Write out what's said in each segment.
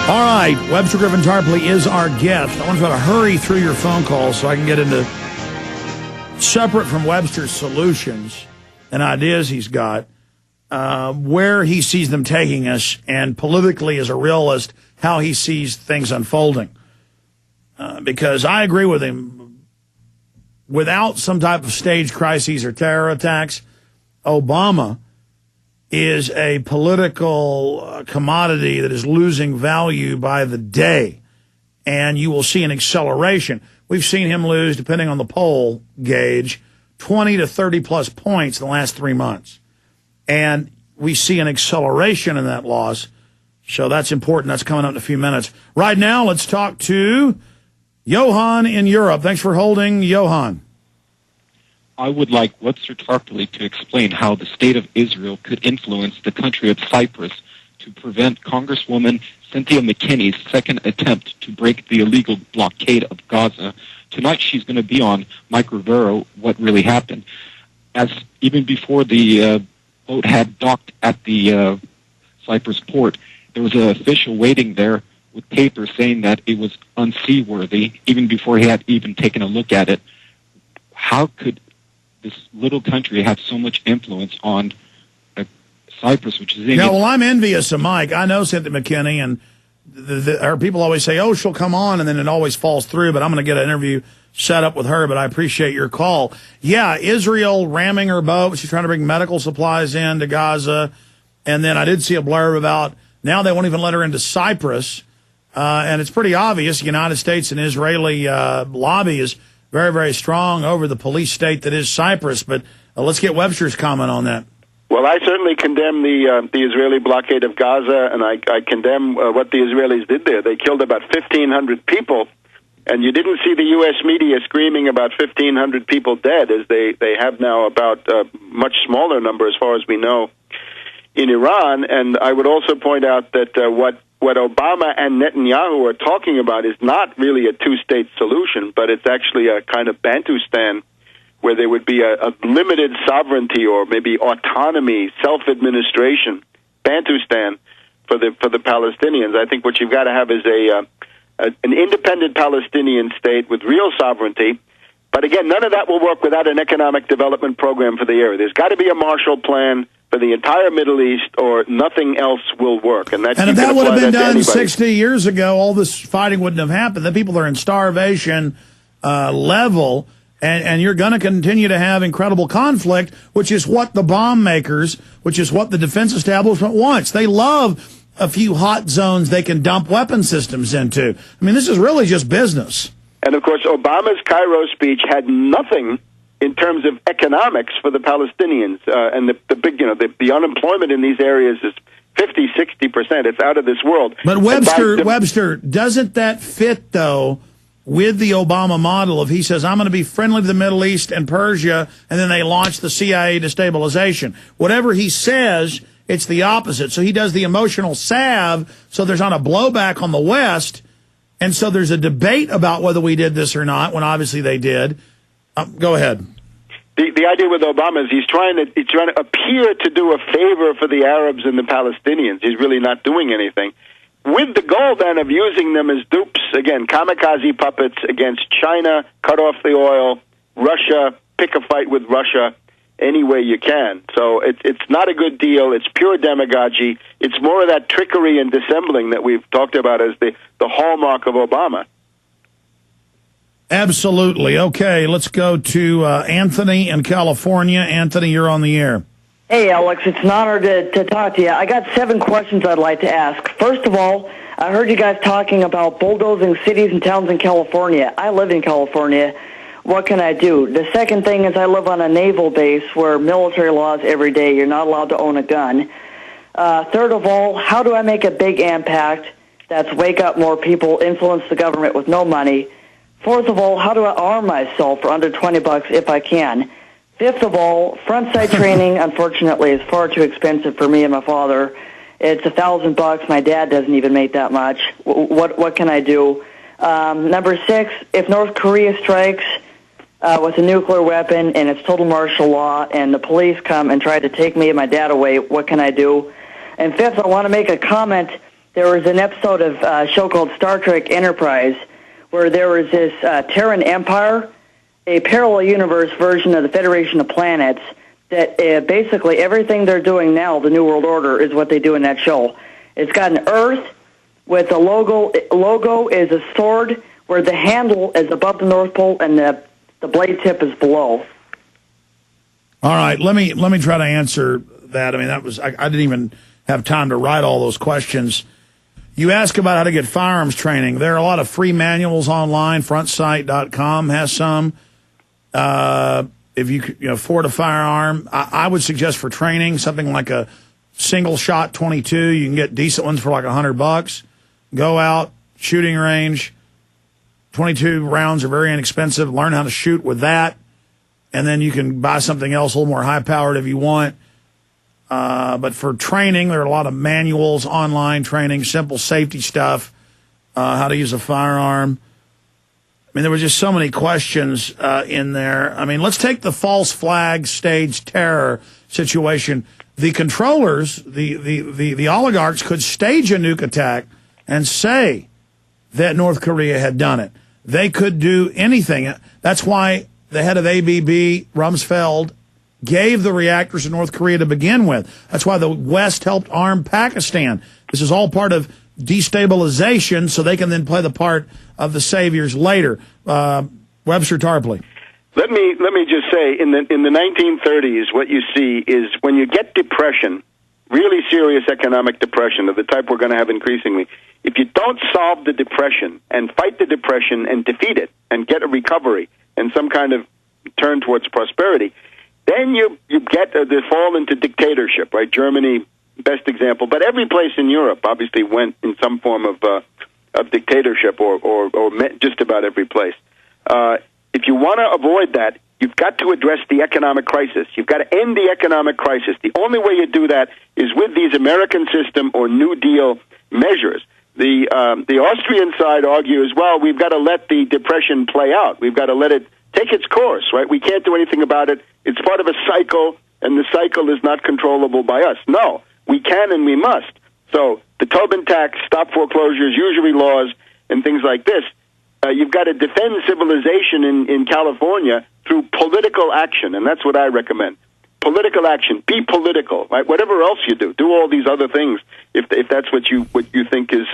All right, Webster Tarpley is our guest. I want you to hurry through your phone calls so I can get into, separate from Webster's solutions and ideas he's got, where he sees them taking us, and politically as a realist, how he sees things unfolding. Because I agree with him. Without some type of staged crises or terror attacks, Obama is a political commodity that is losing value by the day. And you will see an acceleration. We've seen him lose, depending on the poll gauge, 20 to 30-plus points in the last 3 months. And we see an acceleration in that loss. So that's important. That's coming up in a few minutes. Right now, let's talk to Johan in Europe. Thanks for holding, Johan. I would like Webster Tarpley to explain how the state of Israel could influence the country of Cyprus to prevent Congresswoman Cynthia McKinney's second attempt to break the illegal blockade of Gaza. Tonight she's going to be on Mike Rivero, What Really Happened. As even before the boat had docked at the Cyprus port, there was an official waiting there with papers saying that it was unseaworthy, even before he had even taken a look at it. How could this little country have so much influence on Cyprus, which is... Yeah, well, I'm envious of Mike. I know Cynthia McKinney, and her people always say, oh, she'll come on, and then it always falls through, but I'm going to get an interview set up with her, but I appreciate your call. Yeah, Israel ramming her boat. She's trying to bring medical supplies in to Gaza, and then I did see a blurb about now they won't even let her into Cyprus, and it's pretty obvious the United States and Israeli lobby is very, very strong over the police state that is Cyprus. But let's get Webster's comment on that. Well, I certainly condemn the Israeli blockade of Gaza, and I condemn what the Israelis did there. They killed about 1,500 people, and you didn't see the U.S. media screaming about 1,500 people dead, as they have now about a much smaller number, as far as we know, in Iran. And I would also point out that what Obama and Netanyahu are talking about is not really a two-state solution, but it's actually a kind of Bantustan, where there would be a limited sovereignty or maybe autonomy, self-administration, Bantustan for the Palestinians. I think what you've got to have is an independent Palestinian state with real sovereignty. But again, none of that will work without an economic development program for the area. There's got to be a Marshall Plan for the entire Middle East, or nothing else will work. And if that would have been done 60 years ago, all this fighting wouldn't have happened. The people are in starvation level, and you're going to continue to have incredible conflict, which is what the bomb makers, which is what the defense establishment wants. They love a few hot zones they can dump weapon systems into. I mean, this is really just business. And, of course, Obama's Cairo speech had nothing in terms of economics for the Palestinians, and the big, the unemployment in these areas is 50, 60%. It's out of this world. But Webster, doesn't that fit though with the Obama model of he says I'm going to be friendly to the Middle East and Persia, and then they launch the CIA destabilization. Whatever he says, it's the opposite. So he does the emotional salve. So there's not a blowback on the West, and so there's a debate about whether we did this or not. When obviously they did. Go ahead. The idea with Obama is he's trying to appear to do a favor for the Arabs and the Palestinians. He's really not doing anything, with the goal then of using them as dupes, again, kamikaze puppets against China, cut off the oil, Russia, pick a fight with Russia any way you can. So it's not a good deal. It's pure demagogy. It's more of that trickery and dissembling that we've talked about as the hallmark of Obama. Absolutely. Okay, let's go to Anthony in California. Anthony, you're on the air. Hey, Alex, it's an honor to talk to you. I got 7 questions I'd like to ask. First of all, I heard you guys talking about bulldozing cities and towns in California. I live in California. What can I do? The second thing is I live on a naval base where military laws every day. You're not allowed to own a gun. Third of all, how do I make a big impact that's wake up more people, influence the government with no money? Fourth of all, how do I arm myself for under $20 if I can? Fifth of all, front sight training, unfortunately, is far too expensive for me and my father. It's $1,000. My dad doesn't even make that much. What can I do? Number 6, if North Korea strikes with a nuclear weapon and it's total martial law and the police come and try to take me and my dad away, what can I do? And fifth, I want to make a comment there was an episode of a show called Star Trek Enterprise where there was this Terran Empire, a parallel universe version of the Federation of Planets, that basically everything they're doing now, the New World Order, is what they do in that show. It's got an Earth with a logo. Logo is a sword where the handle is above the North Pole and the blade tip is below. All right, let me try to answer that. I mean, that was I didn't even have time to write all those questions. You ask about how to get firearms training. There are a lot of free manuals online. Frontsight.com has some. If you can afford a firearm, I would suggest for training something like a single shot 22. You can get decent ones for like $100. Go out, shooting range. 22 rounds are very inexpensive. Learn how to shoot with that. And then you can buy something else a little more high-powered if you want. But for training, there are a lot of manuals, online training, simple safety stuff, how to use a firearm. I mean, there were just so many questions in there. I mean, let's take the false flag stage terror situation. The controllers, the oligarchs could stage a nuke attack and say that North Korea had done it. They could do anything. That's why the head of ABB, Rumsfeld, gave the reactors to North Korea to begin with. That's why the West helped arm Pakistan. This is all part of destabilization, so they can then play the part of the saviors later. Webster Tarpley. Let me just say, in the 1930s, what you see is when you get depression, really serious economic depression of the type we're going to have increasingly, if you don't solve the depression and fight the depression and defeat it and get a recovery and some kind of turn towards prosperity, then you get the fall into dictatorship, right? Germany, best example, but every place in Europe obviously went in some form of dictatorship, or just about every place. If you want to avoid that, you've got to address the economic crisis. You've got to end the economic crisis. The only way you do that is with these American system or New Deal measures. The Austrian side argues, well, we've got to let the depression play out. We've got to let it take its course, right? We can't do anything about it. It's part of a cycle, and the cycle is not controllable by us. No, we can and we must. So the Tobin tax, stop foreclosures, usury laws, and things like this, you've got to defend civilization in California through political action, and that's what I recommend. Political action. Be political, right? Whatever else you do all these other things if that's what you think is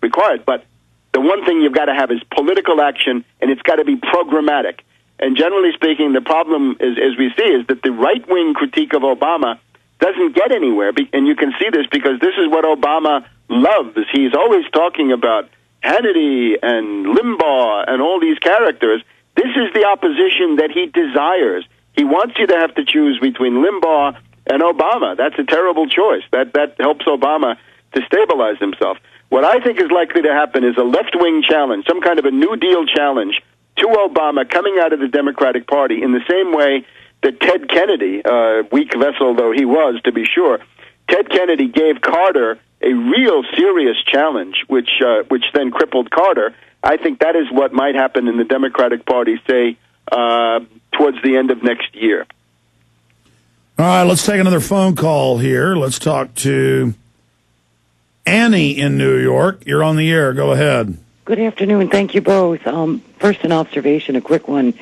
required. But the one thing you've got to have is political action, and it's got to be programmatic. And generally speaking, the problem is, as we see, is that the right-wing critique of Obama doesn't get anywhere. And you can see this because this is what Obama loves. He's always talking about Hannity and Limbaugh and all these characters. This is the opposition that he desires. He wants you to have to choose between Limbaugh and Obama. That's a terrible choice. That helps Obama to stabilize himself. What I think is likely to happen is a left-wing challenge, some kind of a New Deal challenge to Obama coming out of the Democratic Party in the same way that Ted Kennedy, weak vessel though he was, to be sure, Ted Kennedy gave Carter a real serious challenge, which then crippled Carter. I think that is what might happen in the Democratic Party, say, towards the end of next year. All right, let's take another phone call here. Let's talk to Annie in New York. You're on the air. Go ahead. Good afternoon. Thank you both. First, an observation, a quick one.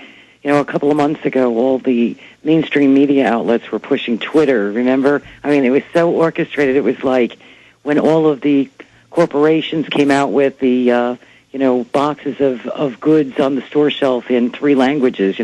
A couple of months ago, all the mainstream media outlets were pushing Twitter, remember? I mean, it was so orchestrated. It was like when all of the corporations came out with the, boxes of goods on the store shelf in 3 languages,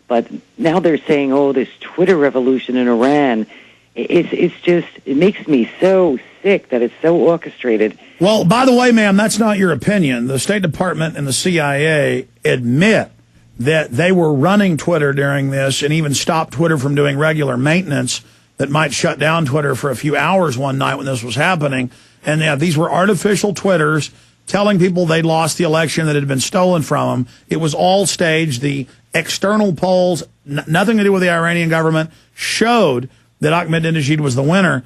But now they're saying, this Twitter revolution in Iran, it makes me so sick that it's so orchestrated. Well, by the way, ma'am, that's not your opinion. The State Department and the CIA admit that they were running Twitter during this and even stopped Twitter from doing regular maintenance that might shut down Twitter for a few hours one night when this was happening. And these were artificial Twitters telling people they'd lost the election, that it had been stolen from them. It was all staged. The external polls, nothing to do with the Iranian government, showed that Ahmadinejad was the winner.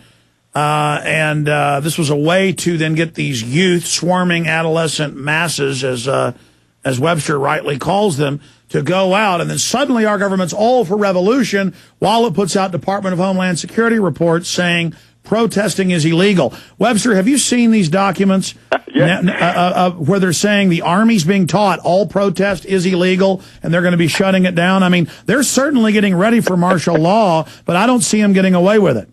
And this was a way to then get these youth, swarming adolescent masses, as Webster rightly calls them, to go out. And then suddenly our government's all for revolution while it puts out Department of Homeland Security reports saying protesting is illegal. Webster, have you seen these documents where they're saying the Army's being taught all protest is illegal and they're going to be shutting it down? I mean, they're certainly getting ready for martial law, but I don't see them getting away with it.